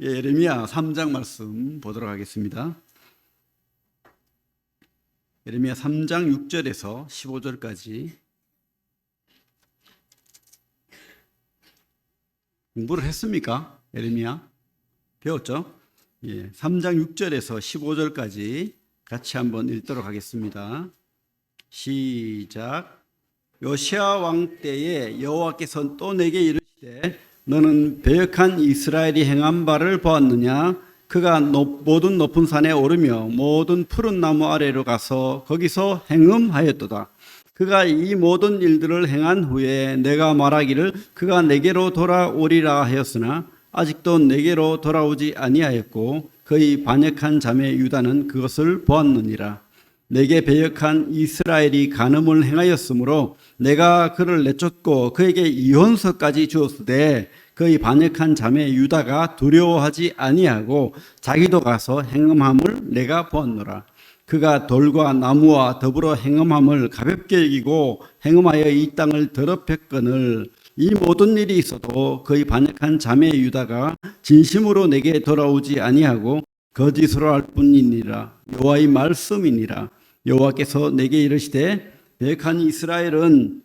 예레미야 3장 말씀 보도록 하겠습니다. 예레미야 3장 6절에서 15절까지 공부를 했습니까? 예레미야 배웠죠? 3장 6절에서 15절까지 같이 한번 읽도록 하겠습니다. 시작. 요시야 왕 때에 여호와께서 또 내게 이르시되 너는 배역한 이스라엘이 행한 바를 보았느냐? 그가 모든 높은 산에 오르며 모든 푸른 나무 아래로 가서 거기서 행음하였도다. 그가 이 모든 일들을 행한 후에 내가 말하기를 그가 내게로 돌아오리라 하였으나 아직도 내게로 돌아오지 아니하였고 그의 반역한 자매 유다는 그것을 보았느니라. 내게 배역한 이스라엘이 간음을 행하였으므로 내가 그를 내쫓고 그에게 이혼서까지 주었으되 그의 반역한 자매 유다가 두려워하지 아니하고 자기도 가서 행음함을 내가 보았노라. 그가 돌과 나무와 더불어 행음함을 가볍게 여기고 행음하여 이 땅을 더럽혔거늘 이 모든 일이 있어도 그의 반역한 자매 유다가 진심으로 내게 돌아오지 아니하고 거짓으로 할 뿐이니라. 여호와의 말씀이니라. 여호와께서 내게 이르시되 배역한 이스라엘은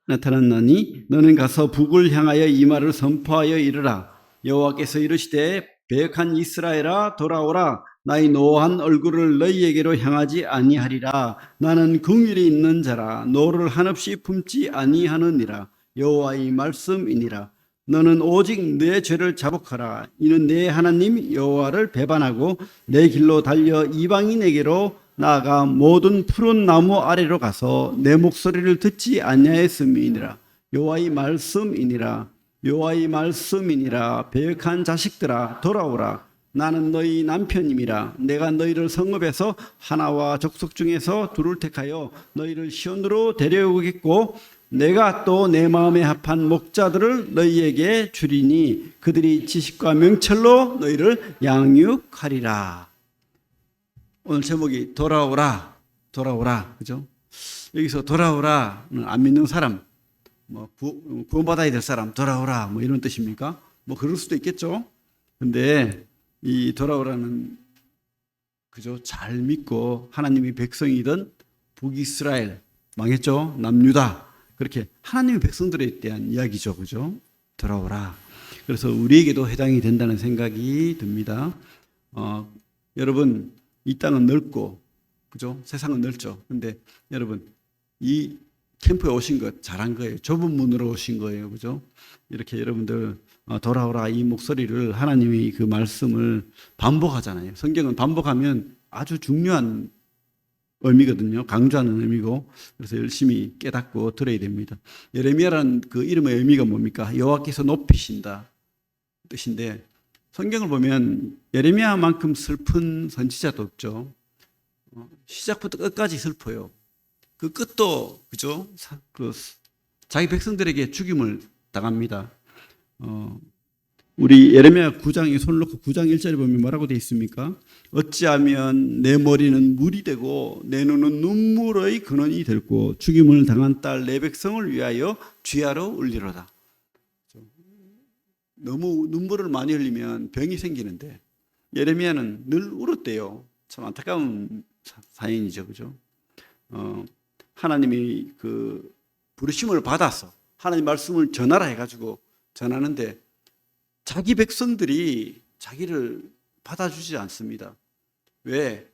나타났나니 너는 가서 북을 향하여 이 말을 선포하여 이르라. 여호와께서 이르시되 배역한 이스라엘아 돌아오라. 나의 노한 얼굴을 너희에게로 향하지 아니하리라. 나는 긍휼이 있는 자라 노를 한없이 품지 아니하느니라. 여호와의 말씀이니라. 너는 오직 내 죄를 자복하라. 이는 내 하나님 여호와를 배반하고 내 길로 달려 이방인에게로 나아가 모든 푸른 나무 아래로 가서 내 목소리를 듣지 아니하였음이니라. 여호와의 말씀이니라. 여호와의 말씀이니라. 배역한 자식들아 돌아오라. 나는 너희 남편임이라. 내가 너희를 성읍에서 하나와 족속 중에서 둘을 택하여 너희를 시온으로 데려오겠고 내가 또 내 마음에 합한 목자들을 너희에게 주리니 그들이 지식과 명철로 너희를 양육하리라. 오늘 제목이 돌아오라, 돌아오라, 그죠? 여기서 돌아오라는 안 믿는 사람, 구원받아야 될 사람, 돌아오라, 이런 뜻입니까? 그럴 수도 있겠죠. 근데 이 돌아오라는, 그죠? 잘 믿고 하나님의 백성이던 북이스라엘, 망했죠? 남유다. 그렇게 하나님의 백성들에 대한 이야기죠, 그죠? 돌아오라. 그래서 우리에게도 해당이 된다는 생각이 듭니다. 여러분, 이 땅은 넓고, 그죠? 세상은 넓죠. 근데 여러분, 이 캠프에 오신 것 잘한 거예요. 좁은 문으로 오신 거예요. 그죠? 이렇게 여러분들 돌아오라 이 목소리를 하나님이 그 말씀을 반복하잖아요. 성경은 반복하면 아주 중요한 의미거든요. 강조하는 의미고. 그래서 열심히 깨닫고 들어야 됩니다. 예레미야라는 그 이름의 의미가 뭡니까? 여호와께서 높이신다 뜻인데 성경을 보면 예레미야만큼 슬픈 선지자도 없죠. 시작부터 끝까지 슬퍼요. 그 끝도 그죠? 자기 백성들에게 죽임을 당합니다. 우리 예레미야 9장에 손을 놓고 9장 1절에 보면 뭐라고 되어 있습니까? 어찌하면 내 머리는 물이 되고 내 눈은 눈물의 근원이 되고 죽임을 당한 딸 내 백성을 위하여 쥐하러 울리로다. 너무 눈물을 많이 흘리면 병이 생기는데 예레미야는 늘 울었대요. 참 안타까운 사연이죠, 그죠? 하나님이 그 부르심을 받아서 하나님 말씀을 전하라 해가지고 전하는데 자기 백성들이 자기를 받아주지 않습니다. 왜?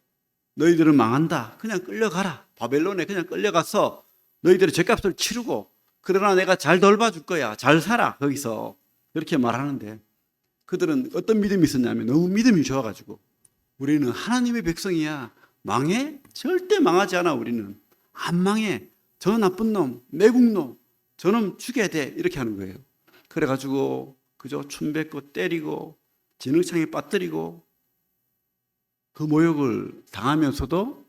너희들은 망한다. 그냥 끌려가라. 바벨론에 그냥 끌려가서 너희들의 죄값을 치르고 그러나 내가 잘 돌봐줄 거야. 잘 살아 거기서. 그렇게 말하는데 그들은 어떤 믿음이 있었냐면 너무 믿음이 좋아가지고 우리는 하나님의 백성이야. 망해? 절대 망하지 않아. 우리는 안 망해. 저 나쁜 놈, 매국놈, 저놈 죽여야 돼. 이렇게 하는 거예요. 그래가지고 그저 춤 뱉고 때리고 진흙창에 빠뜨리고 그 모욕을 당하면서도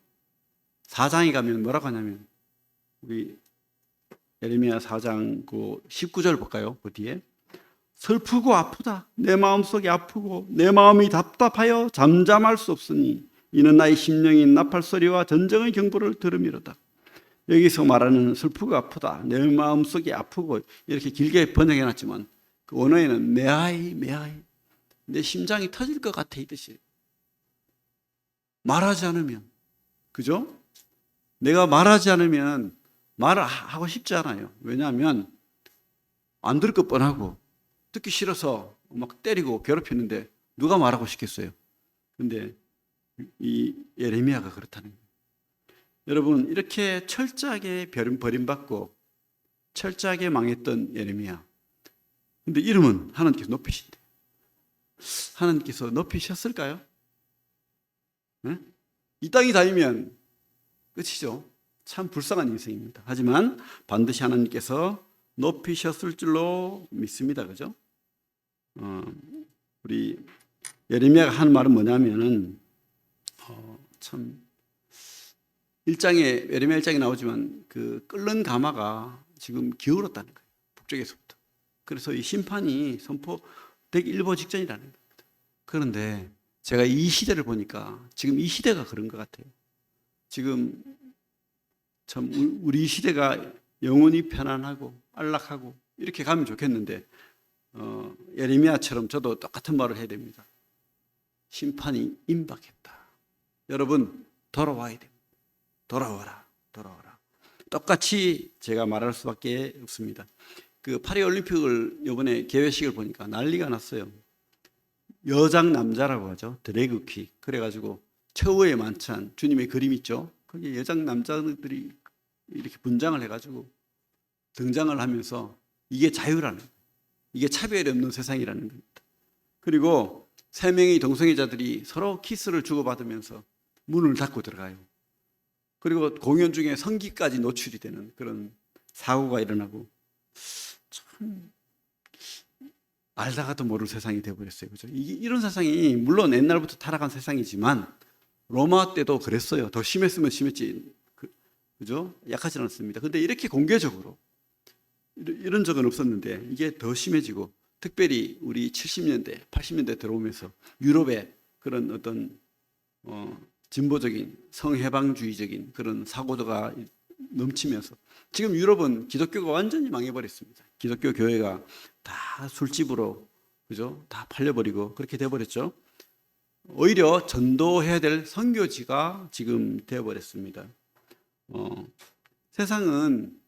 4장에 가면 뭐라고 하냐면 우리 예레미야 4장 그 19절 볼까요? 그 뒤에 슬프고 아프다. 내 마음속이 아프고 내 마음이 답답하여 잠잠할 수 없으니 이는 나의 심령이 나팔소리와 전쟁의 경보를 들음이로다. 여기서 말하는 슬프고 아프다. 내 마음속이 아프고 이렇게 길게 번역해놨지만 그 원어에는 메아이 내 심장이 터질 것 같아 이 뜻이에요. 말하지 않으면, 그죠? 내가 말하지 않으면 말을 하고 싶지 않아요. 왜냐하면 안 들을 것 뻔하고 듣기 싫어서 막 때리고 괴롭히는데 누가 말하고 싶겠어요. 근데 이 예레미야가 그렇다는 거예요. 여러분, 이렇게 철저하게 버림받고 철저하게 망했던 예레미야. 근데 이름은 하나님께서 높이신대요. 하나님께서 높이셨을까요? 네? 이 땅이 닿으면 끝이죠. 참 불쌍한 인생입니다. 하지만 반드시 하나님께서 높이셨을 줄로 믿습니다. 그죠? 우리 예레미야가 하는 말은 뭐냐면은 참 1장에 예레미야 1장에 나오지만 그 끓는 가마가 지금 기울었다는 거예요. 북쪽에서부터. 그래서 이 심판이 선포되기 일보 직전이라는 겁니다. 그런데 제가 이 시대를 보니까 지금 이 시대가 그런 것 같아요. 지금 참 우리 시대가 영원히 편안하고 안락하고 이렇게 가면 좋겠는데 예레미야처럼 저도 똑같은 말을 해야 됩니다. 심판이 임박했다. 여러분 돌아와야 됩니다. 돌아와라. 똑같이 제가 말할 수밖에 없습니다. 그 파리 올림픽을 이번에 개회식을 보니까 난리가 났어요. 여장 남자라고 하죠. 드래그킥. 그래가지고 최후의 만찬, 주님의 그림 있죠. 거기에 여장 남자들이 이렇게 분장을 해가지고 등장을 하면서 이게 자유라는 거예요. 이게 차별이 없는 세상이라는 겁니다. 그리고 3명의 동성애자들이 서로 키스를 주고받으면서 문을 닫고 들어가요. 그리고 공연 중에 성기까지 노출이 되는 그런 사고가 일어나고 참 알다가도 모를 세상이 되어버렸어요. 그죠? 이런 세상이 물론 옛날부터 타락한 세상이지만 로마 때도 그랬어요. 더 심했으면 심했지. 그죠? 약하지 않았습니다. 근데 이렇게 공개적으로 이런 적은 없었는데 이게 더 심해지고 특별히 우리 70년대, 80년대 들어오면서 유럽의 그런 어떤 진보적인 성해방주의적인 그런 사고도가 넘치면서 지금 유럽은 기독교가 완전히 망해버렸습니다. 기독교 교회가 다 술집으로, 그죠? 다 팔려버리고 그렇게 돼버렸죠. 오히려 전도해야 될 선교지가 지금 되어버렸습니다. 세상은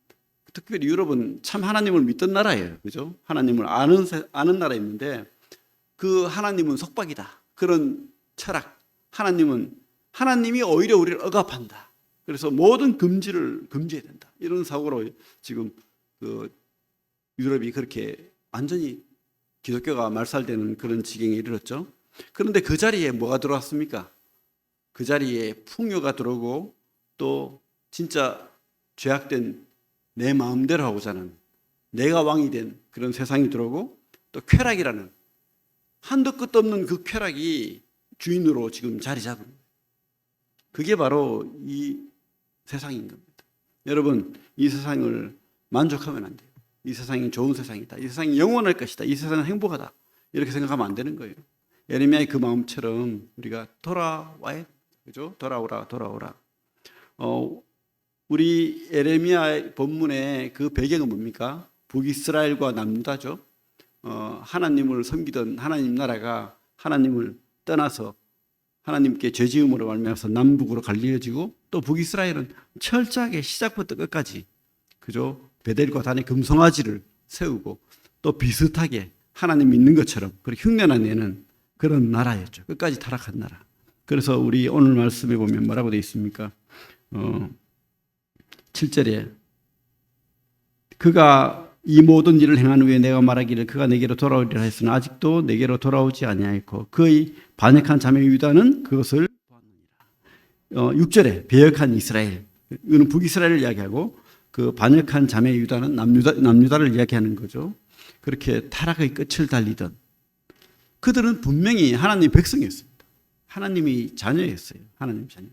특별히 유럽은 참 하나님을 믿던 나라예요. 그죠? 하나님을 아는 나라였는데 그 하나님은 속박이다. 그런 철학. 하나님이 오히려 우리를 억압한다. 그래서 모든 금지를 금지해야 된다. 이런 사고로 지금 그 유럽이 그렇게 완전히 기독교가 말살되는 그런 지경에 이르렀죠. 그런데 그 자리에 뭐가 들어왔습니까? 그 자리에 풍요가 들어오고 또 진짜 죄악된 내 마음대로 하고자 하는 내가 왕이 된 그런 세상이 들어오고 또 쾌락이라는 한도 끝도 없는 그 쾌락이 주인으로 지금 자리 잡은 거예요. 그게 바로 이 세상인 겁니다. 여러분, 이 세상을 만족하면 안 돼요. 이 세상이 좋은 세상이다. 이 세상이 영원할 것이다. 이 세상은 행복하다. 이렇게 생각하면 안 되는 거예요. 예레미야의 그 마음처럼 우리가 돌아와야, 그죠? 돌아오라. 우리 예레미야 본문의 그 배경은 뭡니까? 북이스라엘과 남유다죠. 하나님을 섬기던 하나님 나라가 하나님을 떠나서 하나님께 죄지음으로 말미암아서 남북으로 갈려지고 또 북이스라엘은 철저하게 시작부터 끝까지, 그죠? 베델과 단의 금송아지를 세우고 또 비슷하게 하나님 믿는 것처럼 그렇게 흉내내는 그런 나라였죠. 끝까지 타락한 나라. 그래서 우리 오늘 말씀에 보면 뭐라고 되어 있습니까? 7절에 그가 이 모든 일을 행한 후에 내가 말하기를 그가 내게로 돌아오리라 했으나 아직도 내게로 돌아오지 아니하였고 그의 반역한 자매 유다는 그것을 보았느니라. 6절에 배역한 이스라엘, 이거는 북이스라엘을 이야기하고 그 반역한 자매 유다는 남유다를 이야기하는 거죠. 그렇게 타락의 끝을 달리던 그들은 분명히 하나님 백성이었습니다. 하나님이 자녀였어요. 하나님 자녀.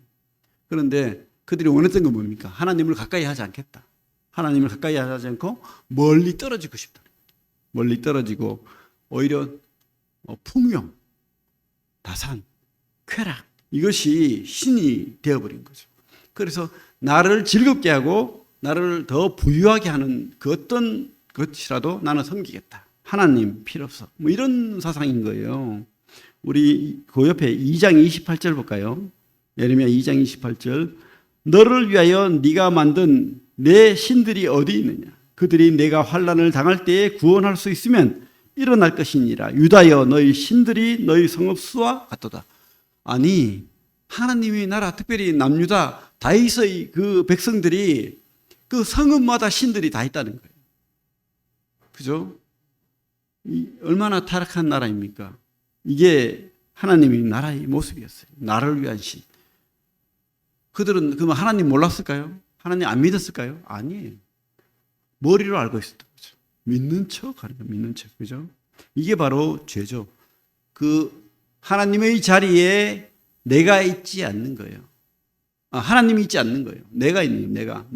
그런데 그들이 원했던 건 뭡니까? 하나님을 가까이 하지 않겠다. 하나님을 가까이 하지 않고 멀리 떨어지고 싶다. 멀리 떨어지고 오히려 풍요, 다산, 쾌락, 이것이 신이 되어버린 거죠. 그래서 나를 즐겁게 하고 나를 더 부유하게 하는 그 어떤 것이라도 나는 섬기겠다 하나님 필요 없어. 뭐 이런 사상인 거예요. 우리 그 옆에 2장 28절 볼까요? 예레미야 2장 28절. 너를 위하여 네가 만든 내 신들이 어디 있느냐? 그들이 내가 환난을 당할 때에 구원할 수 있으면 일어날 것이니라. 유다여 너희 신들이 너희 성읍수와 같도다. 아니 하나님의 나라, 특별히 남유다 다윗의 그 백성들이 그 성읍마다 신들이 다 있다는 거예요. 그죠? 얼마나 타락한 나라입니까? 이게 하나님의 나라의 모습이었어요. 나를 위한 신. 그들은 그러면 하나님 몰랐을까요? 하나님 안 믿었을까요? 아니에요. 머리로 알고 있었던 거죠. 믿는 척 하는 거예요. 믿는 척. 그죠? 이게 바로 죄죠. 그 하나님의 자리에 내가 있지 않는 거예요. 하나님이 있지 않는 거예요. 내가 있는 거예요.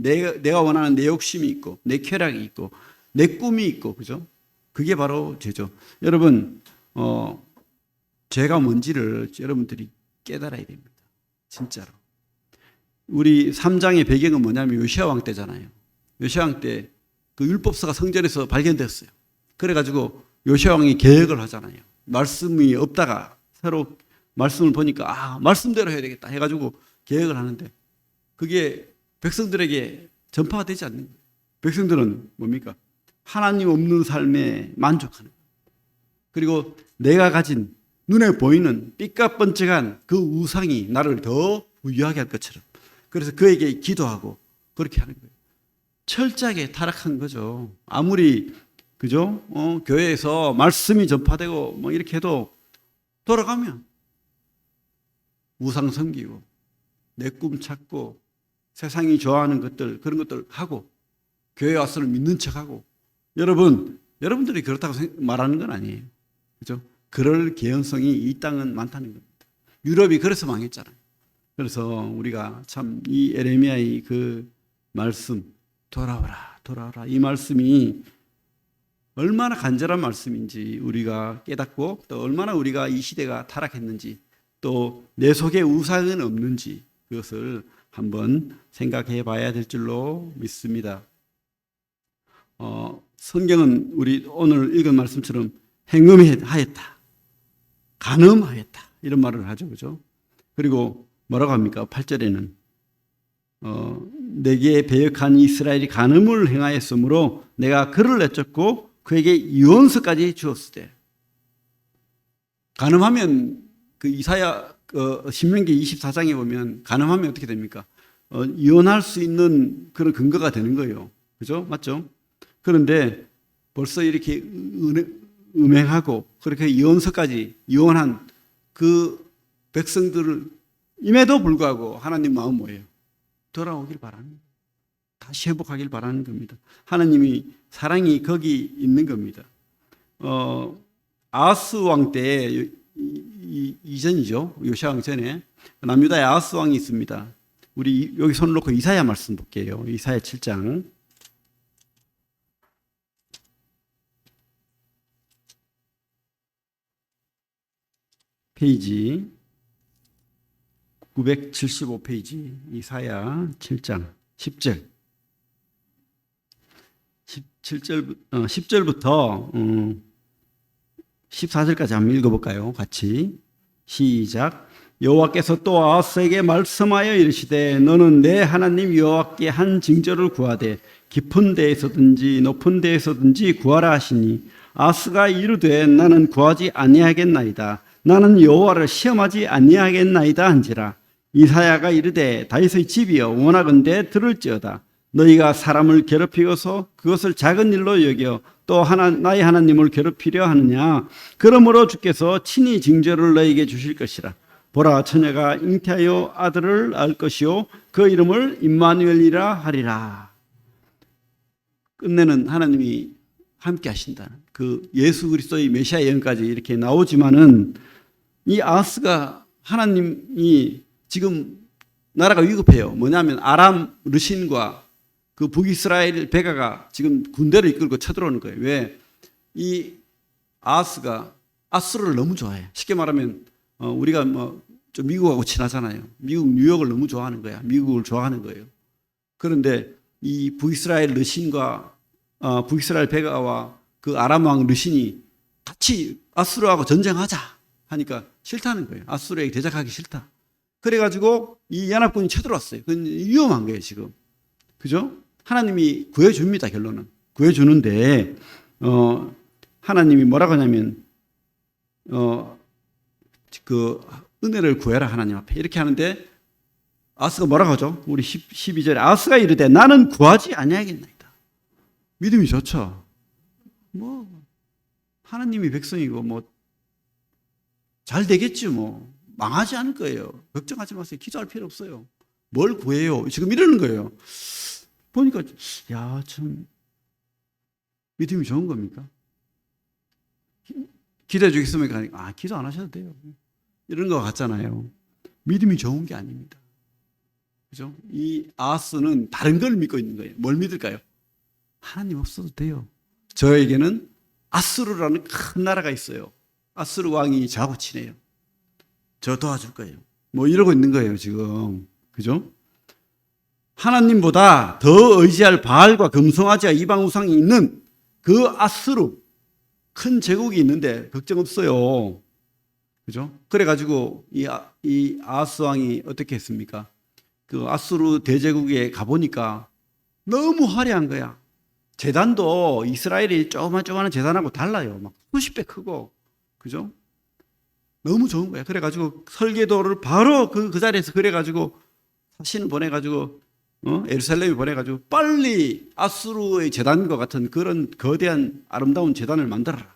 내가 원하는 내 욕심이 있고, 내 쾌락이 있고, 내 꿈이 있고, 그죠? 그게 바로 죄죠. 여러분, 죄가 뭔지를 여러분들이 깨달아야 됩니다. 진짜로. 우리 3장의 배경은 뭐냐면 요시야 왕 때잖아요. 요시야 왕 때 그 율법서가 성전에서 발견됐어요. 그래가지고 요시야 왕이 계획을 하잖아요. 말씀이 없다가 새로 말씀을 보니까 말씀대로 해야 되겠다 해가지고 계획을 하는데 그게 백성들에게 전파가 되지 않는 거예요. 백성들은 뭡니까? 하나님 없는 삶에 만족하는 거예요. 그리고 내가 가진 눈에 보이는 삐까뻔쩍한 그 우상이 나를 더 부유하게 할 것처럼 그래서 그에게 기도하고 그렇게 하는 거예요. 철저하게 타락한 거죠. 아무리 그죠? 교회에서 말씀이 전파되고 뭐 이렇게 해도 돌아가면 우상 섬기고 내 꿈 찾고 세상이 좋아하는 것들 그런 것들 하고 교회 와서는 믿는 척하고 여러분들이 그렇다고 말하는 건 아니에요. 그죠? 그럴 개연성이 이 땅은 많다는 겁니다. 유럽이 그래서 망했잖아요. 그래서 우리가 참 이 에레미야의 그 말씀 돌아오라 이 말씀이 얼마나 간절한 말씀인지 우리가 깨닫고 또 얼마나 우리가 이 시대가 타락했는지 또 내 속에 우상은 없는지 그것을 한번 생각해 봐야 될 줄로 믿습니다. 성경은 우리 오늘 읽은 말씀처럼 행음하였다, 간음하였다 이런 말을 하죠. 그죠? 그리고 뭐라고 합니까? 8절에는 내게 배역한 이스라엘이 간음을 행하였으므로 내가 그를 내쫓고 그에게 유언서까지 주었을 때 간음하면 그 이사야 신명기 24장에 보면 간음하면 어떻게 됩니까? 이혼할 수 있는 그런 근거가 되는 거예요. 그죠? 맞죠? 그런데 벌써 이렇게 음행하고 그렇게 이혼서까지 이혼한 그 백성들을 임에도 불구하고 하나님 마음 뭐예요? 돌아오길 바라는 거예요. 다시 회복하길 바라는 겁니다. 하나님이 사랑이 거기 있는 겁니다. 아하스 왕 때 이전이죠. 요시야 왕 전에 남유다에 아하스 왕이 있습니다. 우리 여기 손을 놓고 이사야 말씀 볼게요. 이사야 7장. 페이지 975페이지 이사야 7장 10절 10절부터 14절까지 한번 읽어볼까요? 같이 시작. 여호와께서 또 아하스에게 말씀하여 이르시되 너는 내 하나님 여호와께 한 징조를 구하되 깊은 데에서든지 높은 데에서든지 구하라 하시니 아하스가 이르되 나는 구하지 아니하겠나이다. 나는 여호와를 시험하지 아니하겠나이다 한지라. 이사야가 이르되 다윗의 집이여 원하건대 들을지어다. 너희가 사람을 괴롭히고서 그것을 작은 일로 여겨 또 나의 하나님을 괴롭히려 하느냐. 그러므로 주께서 친히 징조를 너희에게 주실 것이라. 보라 처녀가 잉태하여 아들을 낳을 것이요 그 이름을 임마누엘이라 하리라. 끝내는 하나님이 함께 하신다는 그 예수 그리스도의 메시아 예언까지 이렇게 나오지만은 이 아하스가 하나님이 지금 나라가 위급해요. 뭐냐면 아람 르신과 그 북이스라엘 베가가 지금 군대를 이끌고 쳐들어오는 거예요. 왜? 이 아하스가 아수르를 너무 좋아해. 쉽게 말하면 우리가 좀 미국하고 친하잖아요. 미국 뉴욕을 너무 좋아하는 거야. 미국을 좋아하는 거예요. 그런데 이 북이스라엘 르신과 북이스라엘 베가와 그 아람 왕 르신이 같이 아수르하고 전쟁하자 하니까 싫다는 거예요. 아수르에게 대적하기 싫다. 그래가지고 이 연합군이 쳐들어왔어요. 그건 위험한 거예요, 지금. 그죠? 하나님이 구해줍니다, 결론은. 구해주는데, 하나님이 뭐라고 하냐면, 그 은혜를 구해라, 하나님 앞에. 이렇게 하는데, 아스가 뭐라고 하죠? 우리 12절에 아스가 이르되 나는 구하지 아니하겠나이다. 믿음이 좋죠. 뭐 하나님이 백성이고 뭐 잘 되겠지 뭐. 망하지 않을 거예요. 걱정하지 마세요. 기도할 필요 없어요. 뭘 구해요? 지금 이러는 거예요. 보니까 야, 참 믿음이 좋은 겁니까? 기도해 주겠습니까? 기도 안 하셔도 돼요. 이런 거 같잖아요. 믿음이 좋은 게 아닙니다. 그죠? 이 아스는 다른 걸 믿고 있는 거예요. 뭘 믿을까요? 하나님 없어도 돼요. 저에게는 아수르라는 큰 나라가 있어요. 아수르 왕이 저하고 친해요. 저 도와줄 거예요. 뭐 이러고 있는 거예요, 지금. 그죠? 하나님보다 더 의지할 바알과 금송아지와 이방 우상이 있는 그 아수르 큰 제국이 있는데 걱정 없어요. 그죠? 그래가지고 이 아스 왕이 어떻게 했습니까? 그 아수르 대제국에 가보니까 너무 화려한 거야. 제단도 이스라엘이 조그마한 제단하고 달라요. 막 수십 배 크고. 그죠? 너무 좋은 거야. 그래가지고 설계도를 바로 그 자리에서 그래가지고 사진을 보내가지고 예루살렘에 보내가지고 빨리 아수르의 제단과 같은 그런 거대한 아름다운 제단을 만들어라.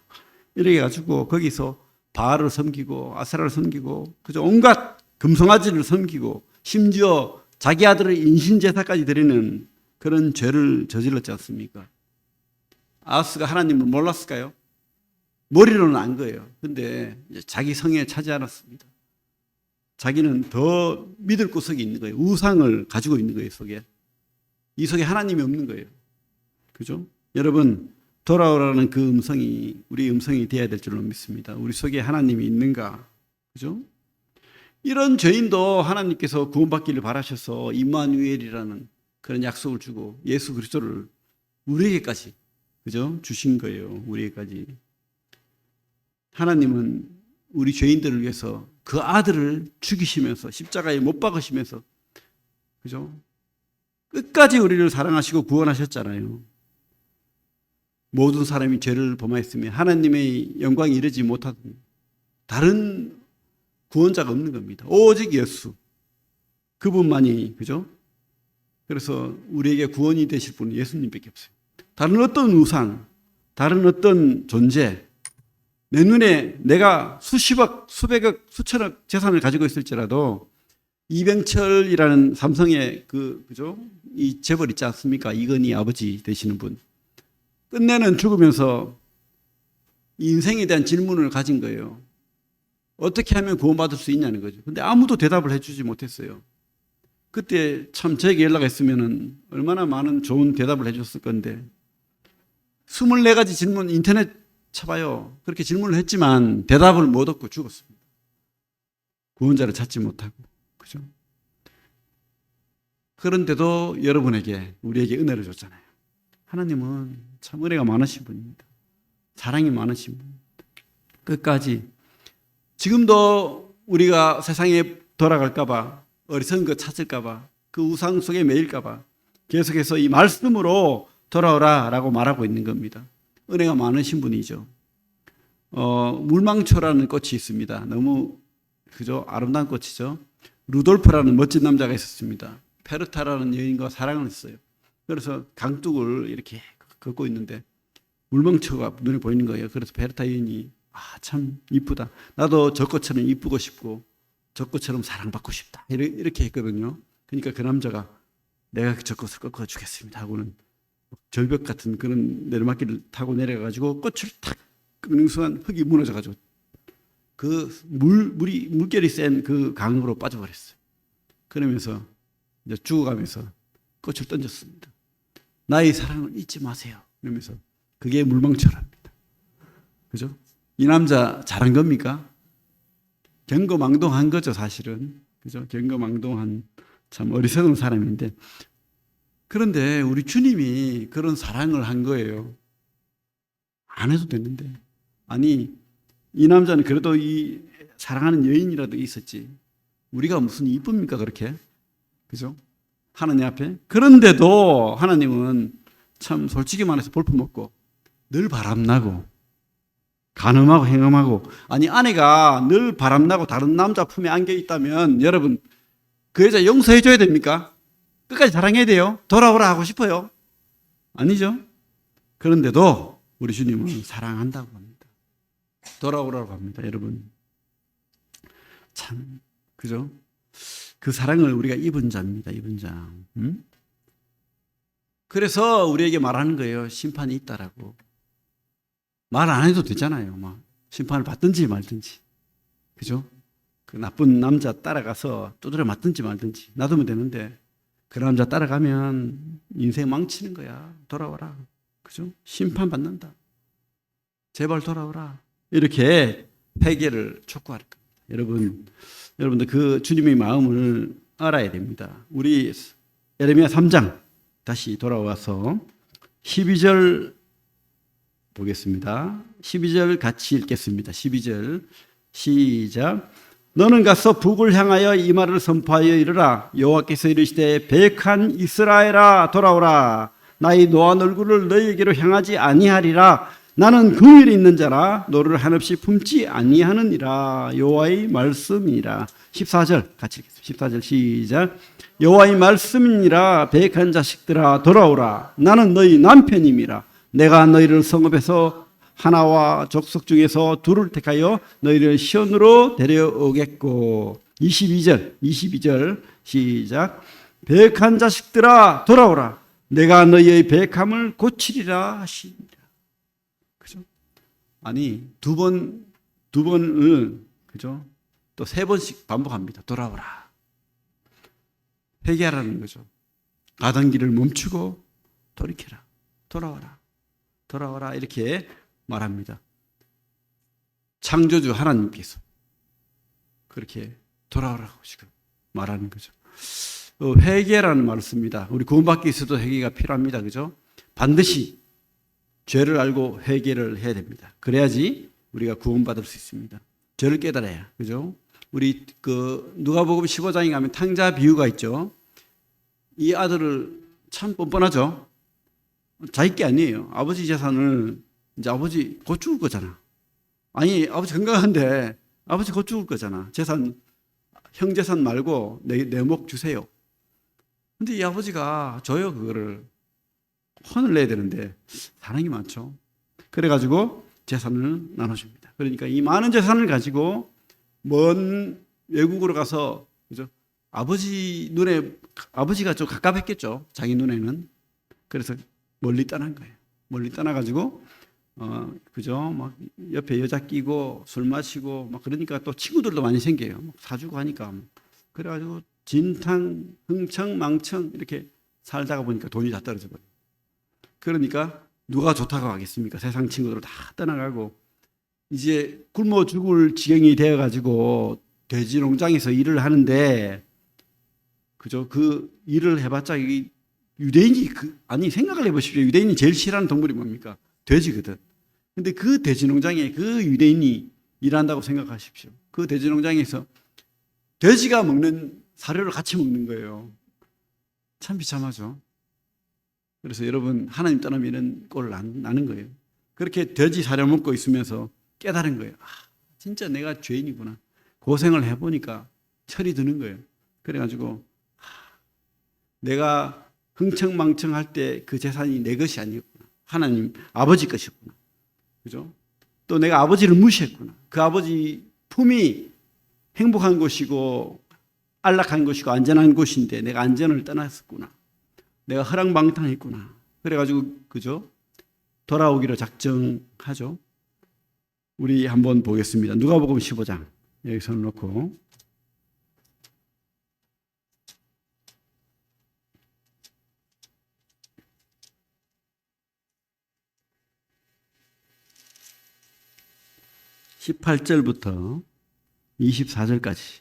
이렇게 해가지고 거기서 바알을 섬기고 아세라를 섬기고 그죠? 온갖 금송아지를 섬기고 심지어 자기 아들의 인신제사까지 드리는 그런 죄를 저질렀지 않습니까? 아스가 하나님을 몰랐을까요? 머리로는 안 거예요. 근데 자기 성에 차지 않았습니다. 자기는 더 믿을 구석이 있는 거예요. 우상을 가지고 있는 거예요, 속에. 이 속에 하나님이 없는 거예요. 그죠? 여러분, 돌아오라는 그 음성이 우리 음성이 되어야 될 줄로 믿습니다. 우리 속에 하나님이 있는가? 그죠? 이런 죄인도 하나님께서 구원받기를 바라셔서 임마누엘이라는 그런 약속을 주고 예수 그리스도를 우리에게까지 그죠? 주신 거예요. 우리에게까지. 하나님은 우리 죄인들을 위해서 그 아들을 죽이시면서 십자가에 못 박으시면서 그죠? 끝까지 우리를 사랑하시고 구원하셨잖아요. 모든 사람이 죄를 범하였으며 하나님의 영광에 이르지 못하던 다른 구원자가 없는 겁니다. 오직 예수. 그분만이 그죠? 그래서 우리에게 구원이 되실 분은 예수님밖에 없어요. 다른 어떤 우상, 다른 어떤 존재, 내 눈에 내가 수십억, 수백억, 수천억 재산을 가지고 있을지라도 이병철이라는 삼성의 그죠? 이 재벌 있지 않습니까? 이건희 아버지 되시는 분. 끝내는 죽으면서 인생에 대한 질문을 가진 거예요. 어떻게 하면 구원받을 수 있냐는 거죠. 근데 아무도 대답을 해주지 못했어요. 그때 참 저에게 연락했으면 얼마나 많은 좋은 대답을 해줬을 건데 24가지 질문 인터넷 쳐봐요. 그렇게 질문을 했지만 대답을 못 얻고 죽었습니다. 구원자를 찾지 못하고. 그죠? 그런데도 여러분에게 우리에게 은혜를 줬잖아요. 하나님은 참 은혜가 많으신 분입니다. 사랑이 많으신 분입니다. 끝까지 지금도 우리가 세상에 돌아갈까 봐 어리석은 것 찾을까 봐 그 우상 속에 매일까 봐 계속해서 이 말씀으로 돌아오라 라고 말하고 있는 겁니다. 은혜가 많으신 분이죠. 물망초라는 꽃이 있습니다. 너무 그죠? 아름다운 꽃이죠. 루돌프라는 멋진 남자가 있었습니다. 페르타라는 여인과 사랑을 했어요. 그래서 강둑을 이렇게 걷고 있는데 물망초가 눈에 보이는 거예요. 그래서 페르타 여인이 참 이쁘다. 나도 저 꽃처럼 이쁘고 싶고 저 꽃처럼 사랑받고 싶다. 이렇게 했거든요. 그러니까 그 남자가 내가 저 꽃을 꺾어 주겠습니다 하고는 절벽 같은 그런 내리막길을 타고 내려가지고 꽃을 탁 꺾는 순간 흙이 무너져가지고 그 물결이 센 그 강으로 빠져버렸어요. 그러면서 이제 죽어가면서 꽃을 던졌습니다. 나의 사랑을 잊지 마세요. 그러면서 그게 물망초랍니다. 그죠? 이 남자 잘한 겁니까? 경거망동한 거죠, 사실은. 그죠? 경거망동한 참 어리석은 사람인데. 그런데 우리 주님이 그런 사랑을 한 거예요. 안 해도 되는데. 아니, 이 남자는 그래도 이 사랑하는 여인이라도 있었지. 우리가 무슨 이쁩니까, 그렇게? 그죠? 하나님 앞에. 그런데도 하나님은 참 솔직히 말해서 볼품없고 늘 바람나고 간음하고 행음하고. 아니, 아내가 늘 바람나고 다른 남자 품에 안겨 있다면 여러분 그 여자 용서해 줘야 됩니까? 끝까지 사랑해야 돼요? 돌아오라 하고 싶어요? 아니죠. 그런데도 우리 주님은 사랑한다고 합니다. 돌아오라고 합니다. 여러분 참 그죠? 그 사랑을 우리가 입은 자입니다. 입은 자. 그래서 우리에게 말하는 거예요. 심판이 있다라고. 말 안 해도 되잖아요. 막 심판을 받든지 말든지. 그죠? 그 나쁜 남자 따라가서 두드려 맞든지 말든지 놔두면 되는데 그 남자 따라가면 인생 망치는 거야. 돌아와라. 그죠? 심판 받는다. 제발 돌아오라. 이렇게 회개를 촉구할 겁니다. 여러분들 그 주님의 마음을 알아야 됩니다. 우리 예레미야 3장 다시 돌아와서 12절 보겠습니다. 12절 같이 읽겠습니다. 12절 시작. 너는 가서 북을 향하여 이 말을 선포하여 이르라. 여호와께서 이르시되 배역한 이스라엘아 돌아오라. 나의 노한 얼굴을 너희에게로 향하지 아니하리라. 나는 긍휼이 있는 자라 너를 한없이 품지 아니하느니라. 여호와의 말씀이니라. 14절 같이 읽겠습니다. 14절 시작. 여호와의 말씀이니라. 배역한 자식들아 돌아오라. 나는 너희 남편임이라. 내가 너희를 성읍에서 하나와 족속 중에서 둘을 택하여 너희를 시온으로 데려오겠고. 22절 시작. 배역한 자식들아 돌아오라. 내가 너희의 배역함을 고치리라 하시니라. 그죠? 아니 두 번을 그죠? 또 3번씩 반복합니다. 돌아오라. 회개하라는 거죠. 가던 길을 멈추고 돌이켜라. 돌아와라. 돌아와라. 이렇게 말합니다. 창조주 하나님께서 그렇게 돌아오라고 지금 말하는 거죠. 회개라는 말을 씁니다. 우리 구원받기 위해서도 회개가 필요합니다. 그죠? 반드시 죄를 알고 회개를 해야 됩니다. 그래야지 우리가 구원받을 수 있습니다. 죄를 깨달아야. 그죠? 우리 그 누가복음 15장에 가면 탕자 비유가 있죠. 이 아들을 참 뻔뻔하죠. 자기 게 아니에요. 아버지 재산을 이제 아버지 곧 죽을 거잖아. 아니 아버지 건강한데 아버지 곧 죽을 거잖아. 재산 형 재산 말고 내 목 주세요. 근데 이 아버지가 줘요. 그거를 혼을 내야 되는데 사랑이 많죠. 그래가지고 재산을 나눠줍니다. 그러니까 이 많은 재산을 가지고 먼 외국으로 가서 그죠? 아버지 눈에 아버지가 좀 갑갑했겠죠. 자기 눈에는. 그래서 멀리 떠난 거예요. 멀리 떠나가지고 그죠? 막 옆에 여자 끼고 술 마시고 막 그러니까 또 친구들도 많이 생겨요. 막 사주고 하니까 그래가지고 진탕, 흥청, 망청 이렇게 살다가 보니까 돈이 다 떨어져 버려요. 그러니까 누가 좋다고 하겠습니까? 세상 친구들 다 떠나가고 이제 굶어 죽을 지경이 되어가지고 돼지 농장에서 일을 하는데 그죠? 그 일을 해봤자 이 유대인이 아니 생각을 해보십시오. 유대인이 제일 싫어하는 동물이 뭡니까? 돼지거든. 근데 그 돼지 농장에 그 유대인이 일한다고 생각하십시오. 그 돼지 농장에서 돼지가 먹는 사료를 같이 먹는 거예요. 참 비참하죠. 그래서 여러분 하나님 떠나면 이런 꼴을 나는 거예요. 그렇게 돼지 사료 먹고 있으면서 깨달은 거예요. 아, 진짜 내가 죄인이구나. 고생을 해보니까 철이 드는 거예요. 그래가지고 내가 흥청망청할 때 그 재산이 내 것이 아니었구나. 하나님 아버지 것이었구나. 그죠? 또 내가 아버지를 무시했구나. 그 아버지 품이 행복한 곳이고 안락한 곳이고 안전한 곳인데 내가 안전을 떠났었구나. 내가 허랑방탕했구나. 그래가지고 그죠? 돌아오기로 작정하죠. 우리 한번 보겠습니다. 누가복음 15장 여기 손을 놓고 18절부터 24절까지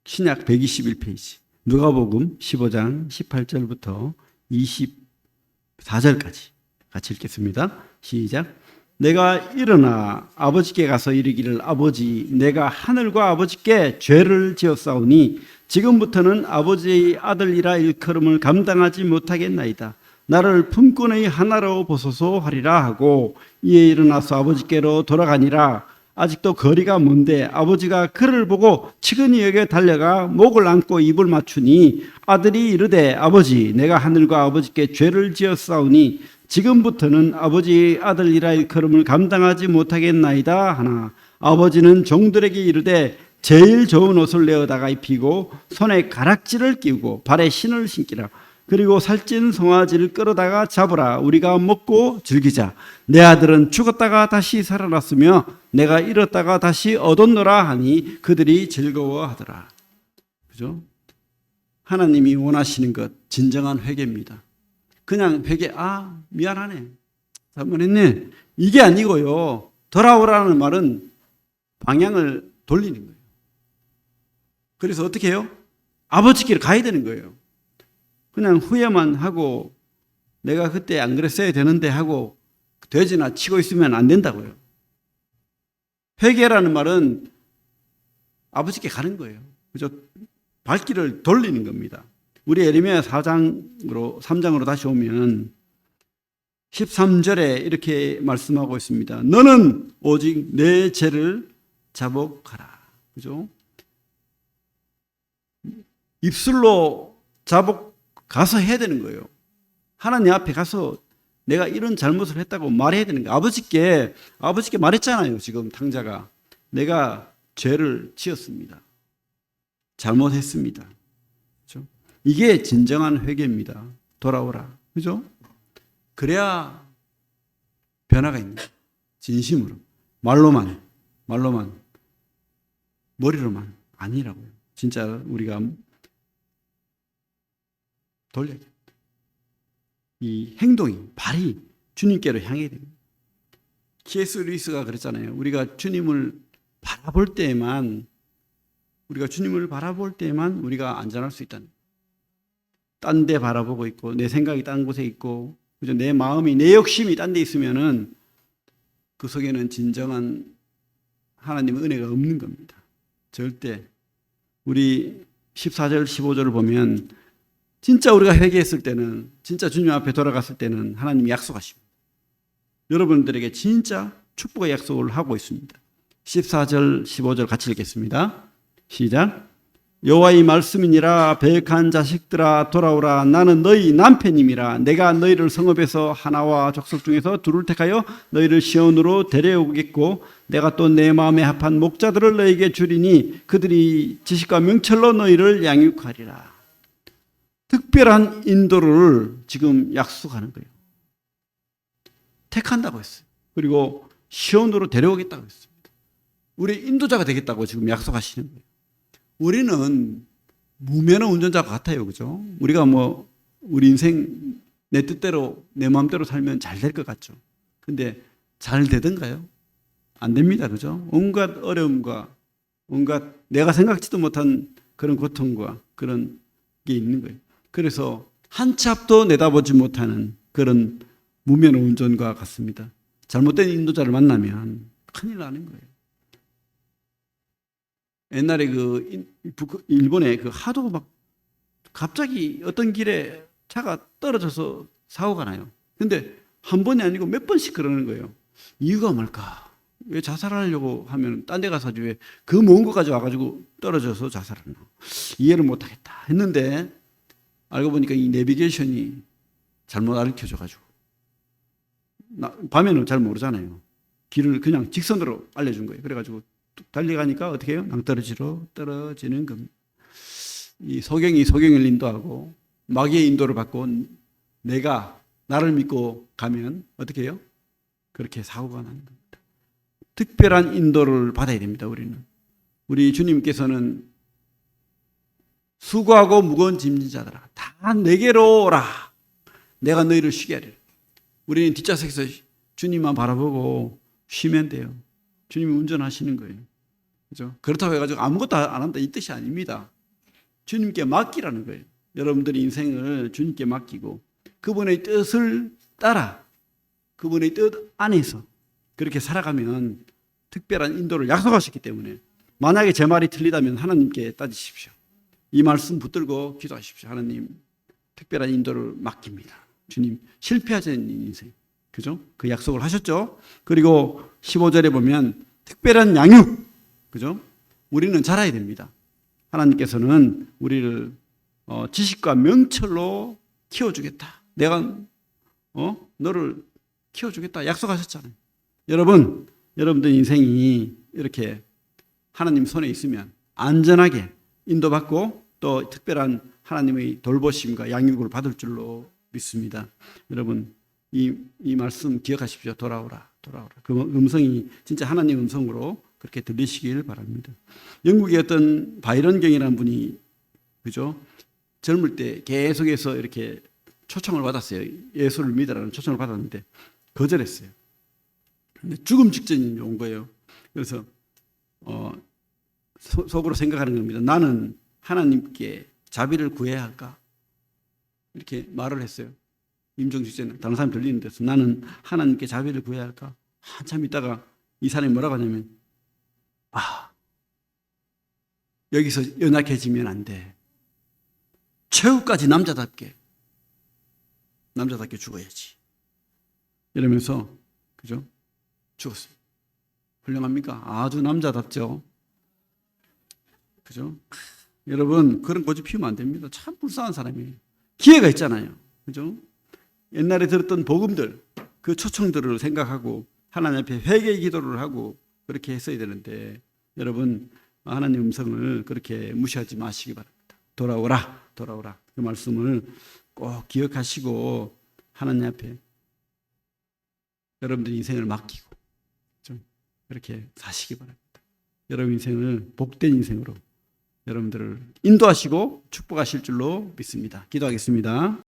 신약 121페이지 누가복음 15장 18절부터 24절까지 같이 읽겠습니다. 시작. 내가 일어나 아버지께 가서 이르기를 아버지 내가 하늘과 아버지께 죄를 지었사오니 지금부터는 아버지의 아들이라 일컬음을 감당하지 못하겠나이다. 나를 품꾼의 하나로 보소서 하리라 하고 이에 일어나서 아버지께로 돌아가니라. 아직도 거리가 먼데 아버지가 그를 보고 치근히 여겨 달려가 목을 안고 입을 맞추니 아들이 이르되 아버지 내가 하늘과 아버지께 죄를 지었사오니 지금부터는 아버지의 아들이라 일컬음을 감당하지 못하겠나이다 하나 아버지는 종들에게 이르되 제일 좋은 옷을 내어다가 입히고 손에 가락지를 끼우고 발에 신을 신기라. 그리고 살찐 송아지를 끌어다가 잡으라. 우리가 먹고 즐기자. 내 아들은 죽었다가 다시 살아났으며 내가 잃었다가 다시 얻었노라 하니 그들이 즐거워하더라. 그죠? 하나님이 원하시는 것 진정한 회개입니다. 그냥 회개, 미안하네, 잘못했네, 이게 아니고요. 돌아오라는 말은 방향을 돌리는 거예요. 그래서 어떻게 해요? 아버지께로 가야 되는 거예요. 그냥 후회만 하고 내가 그때 안 그랬어야 되는데 하고 돼지나 치고 있으면 안 된다고요. 회개라는 말은 아버지께 가는 거예요. 그죠? 발길을 돌리는 겁니다. 우리 예레미야 3장으로 다시 오면 13절에 이렇게 말씀하고 있습니다. 너는 오직 내 죄를 자복하라. 그죠? 입술로 자복 가서 해야 되는 거예요. 하나님 앞에 가서 내가 이런 잘못을 했다고 말해야 되는 거예요. 아버지께 말했잖아요. 지금 탕자가 내가 죄를 지었습니다. 잘못했습니다. 그렇죠? 이게 진정한 회개입니다. 돌아오라. 그죠? 그래야 변화가 있는 거예요. 진심으로. 말로만, 머리로만 아니라고요. 진짜 우리가 돌려야 됩니다. 이 행동이, 발이 주님께로 향해야 됩니다. C.S. 루이스가 그랬잖아요. 우리가 주님을 바라볼 때만 우리가 안전할 수 있다는. 딴 데 바라보고 있고 내 생각이 딴 곳에 있고 그죠? 내 마음이, 내 욕심이 딴 데 있으면은 그 속에는 진정한 하나님의 은혜가 없는 겁니다. 절대. 우리 14절 15절을 보면 진짜 우리가 회개했을 때는, 진짜 주님 앞에 돌아갔을 때는 하나님이 약속하십니다. 여러분들에게 진짜 축복의 약속을 하고 있습니다. 14절 15절 같이 읽겠습니다. 시작. 여호와의 말씀이니라. 배역한 자식들아 돌아오라. 나는 너희 남편임이라. 내가 너희를 성읍에서 하나와 족속 중에서 둘을 택하여 너희를 시온으로 데려오겠고 내가 또 내 마음에 합한 목자들을 너희에게 주리니 그들이 지식과 명철로 너희를 양육하리라. 특별한 인도를 지금 약속하는 거예요. 택한다고 했어요. 그리고 시온으로 데려오겠다고 했습니다. 우리 인도자가 되겠다고 지금 약속하시는 거예요. 우리는 무면허 운전자가 같아요. 그죠? 우리가 우리 인생 내 뜻대로, 내 마음대로 살면 잘 될 것 같죠. 근데 잘 되던가요? 안 됩니다. 그죠? 온갖 어려움과 온갖 내가 생각지도 못한 그런 고통과 그런 게 있는 거예요. 그래서 한 치 앞도 내다보지 못하는 그런 무면허 운전과 같습니다. 잘못된 인도자를 만나면 큰일 나는 거예요. 옛날에 일본에 하도 갑자기 어떤 길에 차가 떨어져서 사고가 나요. 근데 한 번이 아니고 몇 번씩 그러는 거예요. 이유가 뭘까? 왜 자살하려고 하면 딴 데 가서 왜 그 먼 곳까지 와가지고 떨어져서 자살하나? 이해를 못하겠다 했는데 알고 보니까 이 내비게이션이 잘못 가르쳐줘가지고 밤에는 잘 모르잖아요. 길을 그냥 직선으로 알려준 거예요. 그래가지고 달려가니까 어떻게 해요? 낭떠러지로 떨어지는 겁니다. 이 소경을 인도하고 마귀의 인도를 받고 나를 믿고 가면 어떻게 해요? 그렇게 사고가 나는 겁니다. 특별한 인도를 받아야 됩니다. 우리 주님께서는 수고하고 무거운 짐진 자들아 다 내게로 오라. 내가 너희를 쉬게 하리라. 우리는 뒷좌석에서 주님만 바라보고 쉬면 돼요. 주님이 운전하시는 거예요. 그죠? 그렇다고 해가지고 아무것도 안 한다 이 뜻이 아닙니다. 주님께 맡기라는 거예요. 여러분들의 인생을 주님께 맡기고 그분의 뜻을 따라 그분의 뜻 안에서 그렇게 살아가면 특별한 인도를 약속하셨기 때문에 만약에 제 말이 틀리다면 하나님께 따지십시오. 이 말씀 붙들고 기도하십시오. 하나님, 특별한 인도를 맡깁니다. 주님, 실패하지 않는 인생. 그죠? 그 약속을 하셨죠? 그리고 15절에 보면 특별한 양육. 그죠? 우리는 자라야 됩니다. 하나님께서는 우리를 지식과 명철로 키워주겠다. 내가 너를 키워주겠다 약속하셨잖아요. 여러분들 인생이 이렇게 하나님 손에 있으면 안전하게 인도받고 또 특별한 하나님의 돌보심과 양육을 받을 줄로 믿습니다. 여러분 이 말씀 기억하십시오. 돌아오라. 그 음성이 진짜 하나님 음성으로 그렇게 들리시길 바랍니다. 영국의 어떤 바이런 경이라는 분이 그죠? 젊을 때 계속해서 이렇게 초청을 받았어요. 예수를 믿으라는 초청을 받았는데 거절했어요. 근데 죽음 직전이 온 거예요. 그래서 속으로 생각하는 겁니다. 나는 하나님께 자비를 구해야 할까? 이렇게 말을 했어요. 임종 직전에 다른 사람이 들리는 데서 나는 하나님께 자비를 구해야 할까? 한참 있다가 이 사람이 뭐라고 하냐면 여기서 연약해지면 안 돼. 최후까지 남자답게 죽어야지. 이러면서 그죠? 죽었어요. 훌륭합니까? 아주 남자답죠. 그죠? 여러분 그런 고집 피우면 안 됩니다. 참 불쌍한 사람이에요. 기회가 있잖아요. 그죠? 옛날에 들었던 복음들 그 초청들을 생각하고 하나님 앞에 회개 기도를 하고 그렇게 했어야 되는데 여러분 하나님 음성을 그렇게 무시하지 마시기 바랍니다. 돌아오라. 그 말씀을 꼭 기억하시고 하나님 앞에 여러분들 인생을 맡기고 좀 그렇게 사시기 바랍니다. 여러분 인생을 복된 인생으로 여러분들을 인도하시고 축복하실 줄로 믿습니다. 기도하겠습니다.